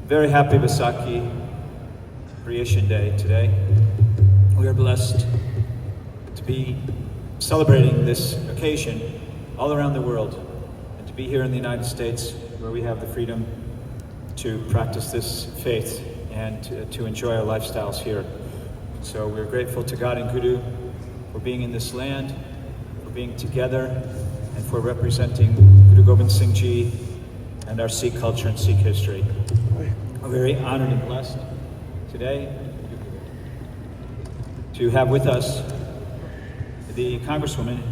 Very happy Vaisakhi Creation Day today. We are blessed to be celebrating this occasion all around the world and to be here in the United States where we have the freedom to practice this faith and to enjoy our lifestyles here. So we're grateful to God and Guru for being in this land, for being together, and for representing Guru Gobind Singh Ji and our Sikh culture and Sikh history. We're very honored and blessed today to have with us the Congresswoman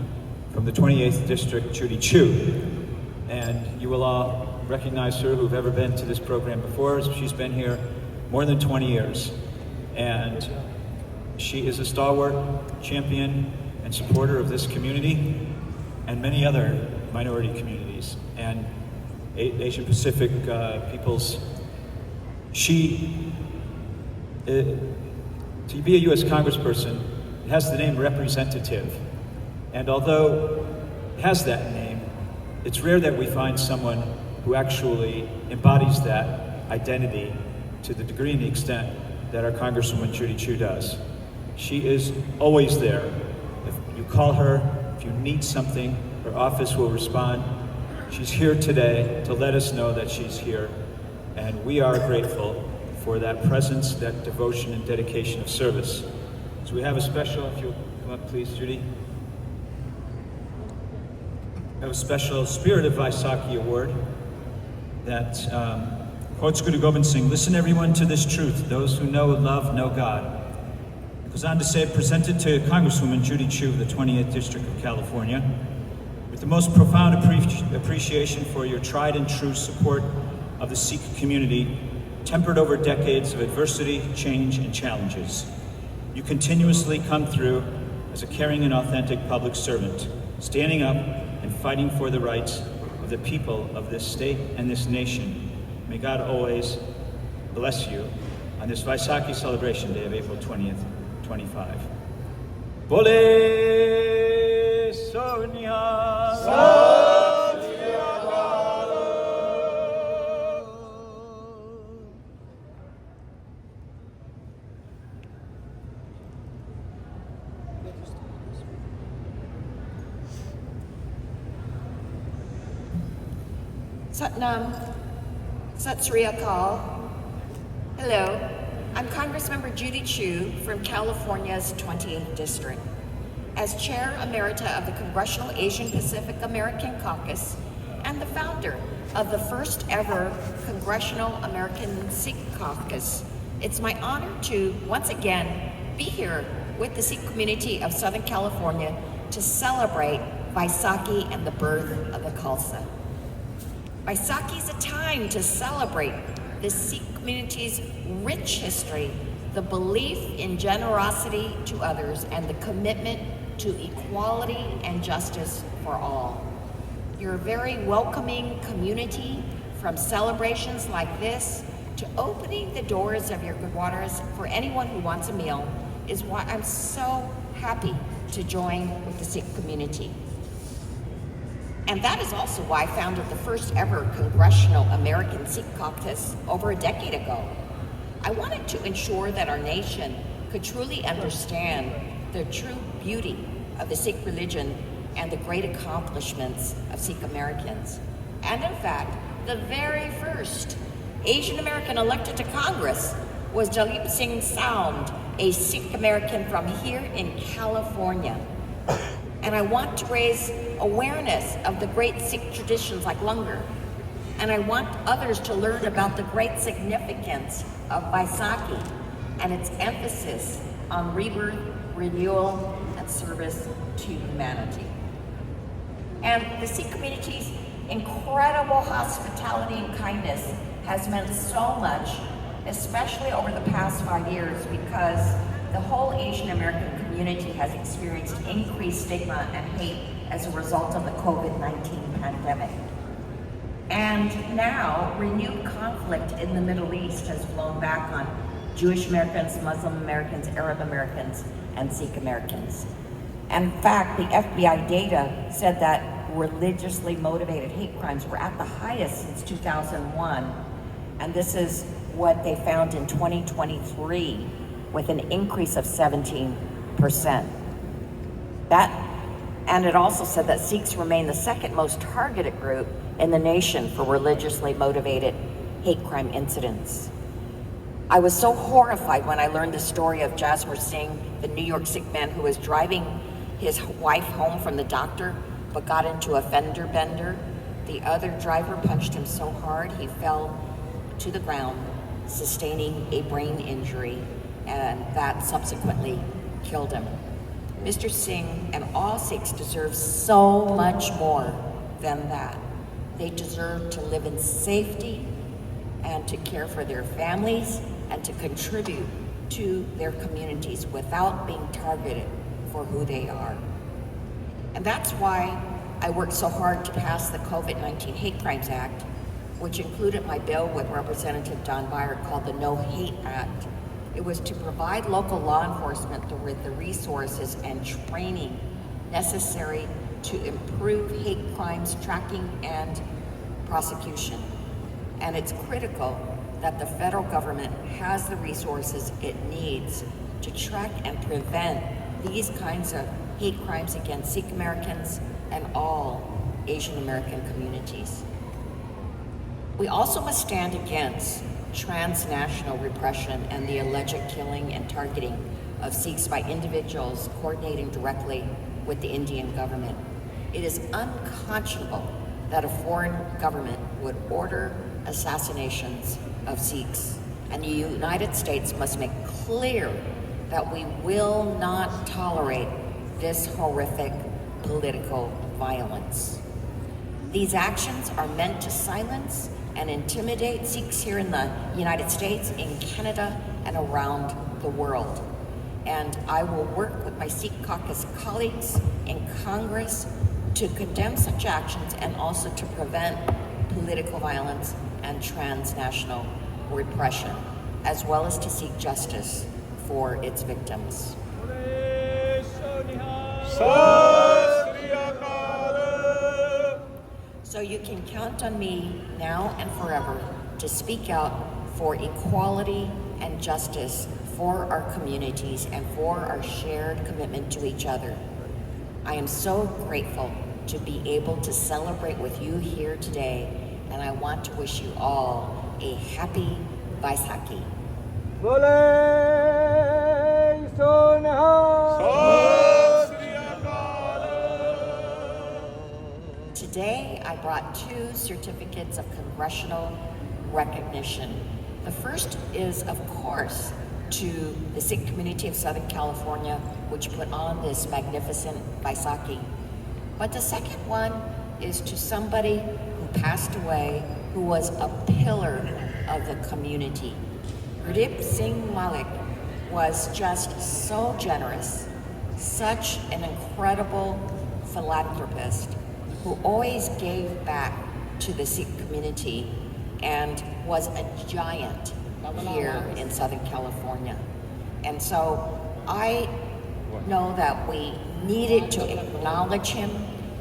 from the 28th District, Judy Chu. And you will all recognize her who've ever been to this program before. She's been here more than 20 years. And she is a stalwart champion and supporter of this community and many other minority communities and Asian Pacific peoples. To be a U.S. Congressperson, it has the name representative. And although it has that name, it's rare that we find someone who actually embodies that identity to the degree and the extent that our Congresswoman Judy Chu does. She is always there. If you call her, if you need something, her office will respond. She's here today to let us know that she's here, and we are grateful for that presence, that devotion and dedication of service. So we have a special, if you'll come up please, Judy. We have a special Spirit of Vaisakhi Award that quotes Guru Gobind Singh, "Listen everyone to this truth, those who know and love know God." It goes on to say, presented to Congresswoman Judy Chu of the 28th District of California, with the most profound appreciation for your tried and true support of the Sikh community, tempered over decades of adversity, change, and challenges. You continuously come through as a caring and authentic public servant, standing up and fighting for the rights of the people of this state and this nation. May God always bless you on this Vaisakhi celebration day of April 20th, 25. Bole Sonia. Satnam, Sat Sri Akal. Hello, I'm Congressmember Judy Chu from California's 28th District. As Chair Emerita of the Congressional Asian Pacific American Caucus and the founder of the first ever Congressional American Sikh Caucus, it's my honor to once again be here with the Sikh community of Southern California to celebrate Vaisakhi and the birth of the Khalsa. Vaisakhi is a time to celebrate the Sikh community's rich history, the belief in generosity to others, and the commitment to equality and justice for all. You're a very welcoming community, from celebrations like this to opening the doors of your gurdwaras for anyone who wants a meal, is why I'm so happy to join with the Sikh community. And that is also why I founded the first ever Congressional American Sikh Caucus over a decade ago. I wanted to ensure that our nation could truly understand the true beauty of the Sikh religion and the great accomplishments of Sikh Americans. And in fact, the very first Asian American elected to Congress was Jalip Singh Sound, a Sikh American from here in California. And I want to raise awareness of the great Sikh traditions like langar. And I want others to learn about the great significance of Vaisakhi and its emphasis on rebirth, renewal, and service to humanity. And the Sikh community's incredible hospitality and kindness has meant so much, especially over the past 5 years, because the whole Asian American community has experienced increased stigma and hate as a result of the COVID-19 pandemic. And now, renewed conflict in the Middle East has blown back on Jewish Americans, Muslim Americans, Arab Americans, and Sikh Americans. In fact, the FBI data said that religiously motivated hate crimes were at the highest since 2001. And this is what they found in 2023 with an increase of 17%. And it also said that Sikhs remain the second most targeted group in the nation for religiously motivated hate crime incidents. I was so horrified when I learned the story of Jasmer Singh, the New York Sikh man who was driving his wife home from the doctor but got into a fender bender. The other driver punched him so hard he fell to the ground, sustaining a brain injury, and that subsequently killed him. Mr. Singh and all Sikhs deserve so much more than that. They deserve to live in safety and to care for their families and to contribute to their communities without being targeted for who they are. And that's why I worked so hard to pass the COVID-19 Hate Crimes Act, which included my bill with Representative Don Beyer called the No Hate Act. It was to provide local law enforcement with the resources and training necessary to improve hate crimes tracking and prosecution. And it's critical that the federal government has the resources it needs to track and prevent these kinds of hate crimes against Sikh Americans and all Asian American communities. We also must stand against transnational repression and the alleged killing and targeting of Sikhs by individuals coordinating directly with the Indian government. It is unconscionable that a foreign government would order assassinations of Sikhs, and the United States must make clear that we will not tolerate this horrific political violence. These actions are meant to silence and intimidate Sikhs here in the United States, in Canada, and around the world. And I will work with my Sikh caucus colleagues in Congress to condemn such actions and also to prevent political violence and transnational repression, as well as to seek justice for its victims. So you can count on me now and forever to speak out for equality and justice for our communities and for our shared commitment to each other. I am so grateful to be able to celebrate with you here today, and I want to wish you all a happy Vaisakhi. Today, I brought 2 certificates of congressional recognition. The first is, of course, to the Sikh community of Southern California, which put on this magnificent Vaisakhi. But the second one is to somebody who passed away, who was a pillar of the community. Gurdeep Singh Malik was just so generous, such an incredible philanthropist who always gave back to the Sikh community and was a giant here in Southern California. And so I know that we needed to acknowledge him,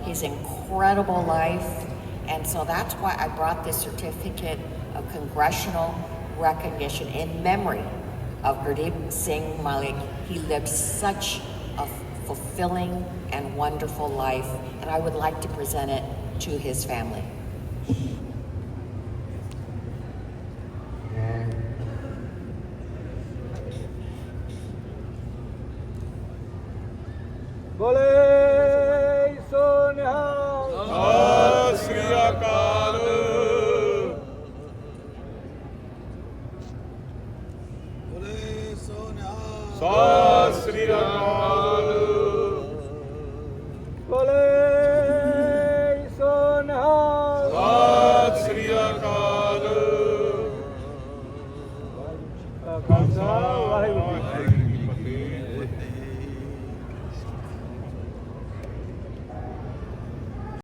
his incredible life, and so that's why I brought this certificate of congressional recognition in memory of Gurdeep Singh Malik. He lived such a fulfilling and wonderful life, and I would like to present it to his family. Bole so nihal. Sat Sri Akal. Bole so nihal. Sat Sri Akal. Bole so nihal. Sat Sri Akal. Khalsa Vaheguru.